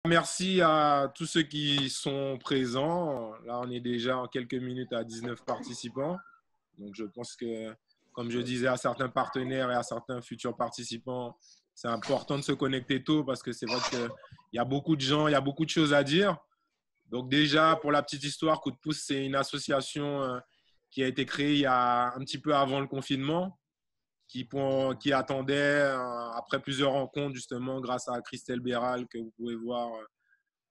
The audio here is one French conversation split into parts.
merci à tous ceux qui sont présents. Là, on est déjà en quelques minutes à 19 participants. Donc, je pense que, comme je disais à certains partenaires et à certains futurs participants, c'est important de se connecter tôt parce que c'est vrai qu'il y a beaucoup de gens, il y a beaucoup de choses à dire. Donc, déjà, pour la petite histoire, Coup de pouce, c'est une association qui a été créée il y a un petit peu avant le confinement, qui attendait, après plusieurs rencontres, justement, grâce à Christelle Béral, que vous pouvez voir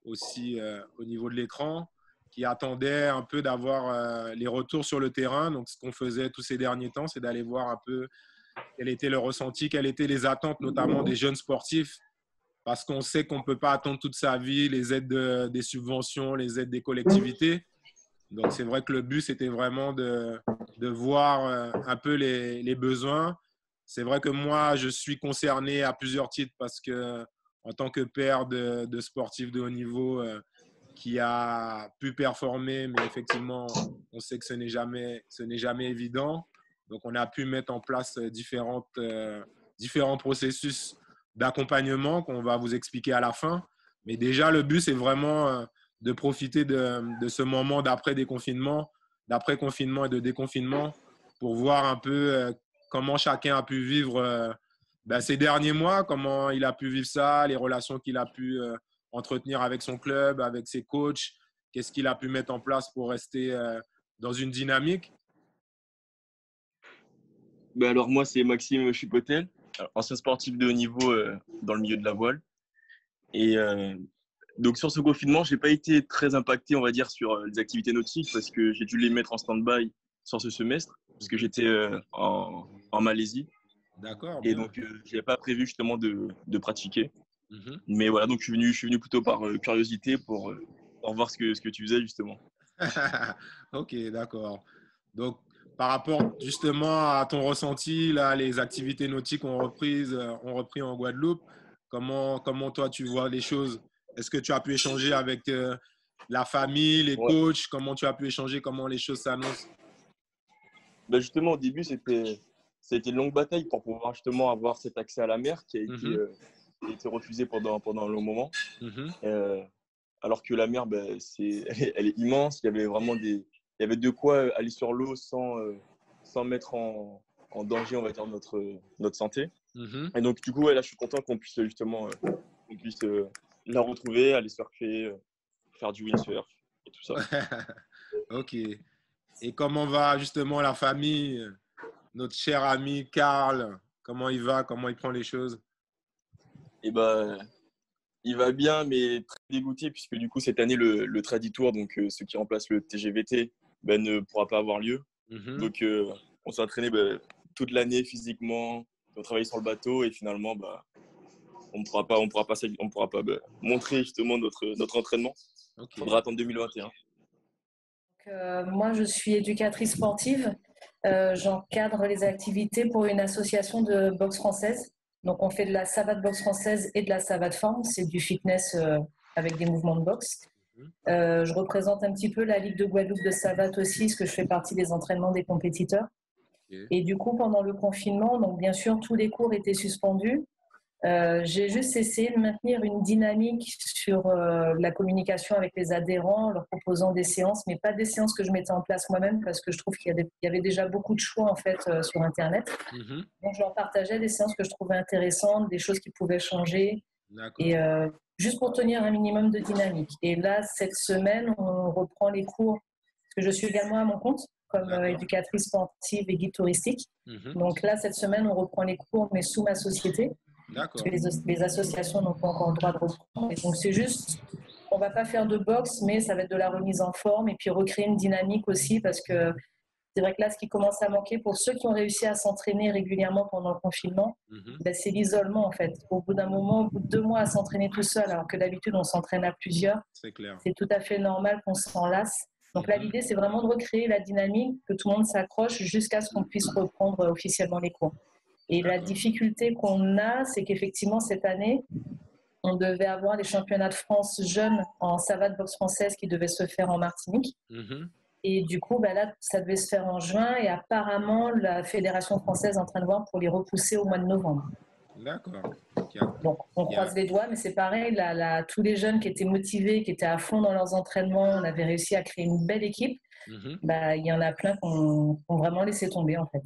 aussi au niveau de l'écran, qui attendait un peu d'avoir les retours sur le terrain. Donc, ce qu'on faisait tous ces derniers temps, c'est d'aller voir un peu quel était le ressenti, quelles étaient les attentes, notamment des jeunes sportifs, parce qu'on sait qu'on ne peut pas attendre toute sa vie les aides des subventions, les aides des collectivités. Donc, c'est vrai que le but, c'était vraiment de voir un peu les besoins. C'est vrai que moi, je suis concerné à plusieurs titres parce que, en tant que père de sportifs de haut niveau qui a pu performer, mais effectivement, on sait que ce n'est jamais évident. Donc, on a pu mettre en place différents processus d'accompagnement qu'on va vous expliquer à la fin. Mais déjà, le but, c'est vraiment de profiter de ce moment d'après-confinement et de déconfinement pour voir un peu comment chacun a pu vivre ces derniers mois, comment il a pu vivre ça, les relations qu'il a pu entretenir avec son club, avec ses coachs, qu'est-ce qu'il a pu mettre en place pour rester dans une dynamique. Ben alors moi, c'est Maxime Chipotel, ancien sportif de haut niveau dans le milieu de la voile. Et donc sur ce confinement, j'ai pas été très impacté, on va dire, sur les activités nautiques parce que j'ai dû les mettre en stand-by sur ce semestre parce que j'étais en Malaisie. D'accord, Et bien. donc, je n'avais pas prévu justement de pratiquer. Mhm. Mais voilà, donc je suis venu plutôt par curiosité pour voir ce que tu faisais justement. Ok, d'accord. Donc, par rapport justement à ton ressenti, là, les activités nautiques ont repris en Guadeloupe. Comment toi tu vois les choses? Est-ce que tu as pu échanger avec la famille, les Ouais. coachs? Comment tu as pu échanger? Comment les choses s'annoncent? Bah, justement, au début, ça a été une longue bataille pour pouvoir justement avoir cet accès à la mer Mhm, qui a été refusé pendant un long moment. mhm. Euh, alors que la mer, bah, elle est immense. Il y avait de quoi aller sur l'eau sans mettre en danger, on va dire, notre santé. Mhm. Et donc, du coup, ouais, là, je suis content qu'on puisse justement qu'on puisse la retrouver, aller surfer, faire du windsurf et tout ça. Ok. Et comment va justement la famille, notre cher ami Karl? Comment il va? Comment il prend les choses? Et ben, il va bien, mais très dégoûté puisque du coup, cette année, le Tradi Tour, donc ce qui remplace le TGVT, ben, ne pourra pas avoir lieu. Mhm. Donc, on s'est entraîné toute l'année physiquement, on travaille sur le bateau et finalement, on pourra pas montrer justement notre entraînement. Il Ok. faudra attendre 2021. Moi, je suis éducatrice sportive. J'encadre les activités pour une association de boxe française. Donc, on fait de la savate boxe française et de la savate forme. C'est du fitness avec des mouvements de boxe. Je représente un petit peu la Ligue de Guadeloupe de savate aussi, parce que je fais partie des entraînements des compétiteurs. Ok. Et du coup, pendant le confinement, donc bien sûr, tous les cours étaient suspendus. J'ai juste essayé de maintenir une dynamique sur la communication avec les adhérents, leur proposant des séances, mais pas des séances que je mettais en place moi-même parce que je trouve qu'il y avait déjà beaucoup de choix en fait sur Internet. Mhm. Donc je leur partageais des séances que je trouvais intéressantes, des choses qui pouvaient changer, D'accord. et juste pour tenir un minimum de dynamique. Et là, cette semaine, on reprend les cours parce que je suis également à mon compte comme D'accord. éducatrice sportive et guide touristique. Mhm. Donc là, cette semaine, on reprend les cours, mais sous ma société parce que D'accord. les associations n'ont pas encore le droit de reprendre. Et donc, c'est juste, on ne va pas faire de boxe, mais ça va être de la remise en forme et puis recréer une dynamique aussi parce que c'est vrai que là, ce qui commence à manquer pour ceux qui ont réussi à s'entraîner régulièrement pendant le confinement, Mhm. ben, c'est l'isolement en fait. Au bout d'un moment, au bout de 2 mois à s'entraîner tout seul, alors que d'habitude on s'entraîne à plusieurs, C'est clair. c'est tout à fait normal qu'on s'en lasse. Donc là, Mhm. l'idée, c'est vraiment de recréer la dynamique, que tout le monde s'accroche jusqu'à ce qu'on puisse reprendre officiellement les cours. Et la D'accord. difficulté qu'on a, c'est qu'effectivement, cette année, on devait avoir les championnats de France jeunes en savate boxe française qui devaient se faire en Martinique. Mhm. Et du coup, bah là, ça devait se faire en juin et apparemment, la Fédération française est en train de voir pour les repousser au mois de novembre. D'accord. Donc, on croise les doigts, mais c'est pareil, tous les jeunes qui étaient motivés, qui étaient à fond dans leurs entraînements, on avait réussi à créer une belle équipe. Mhm. Bah, il y en a plein qui ont vraiment laissé tomber, en fait.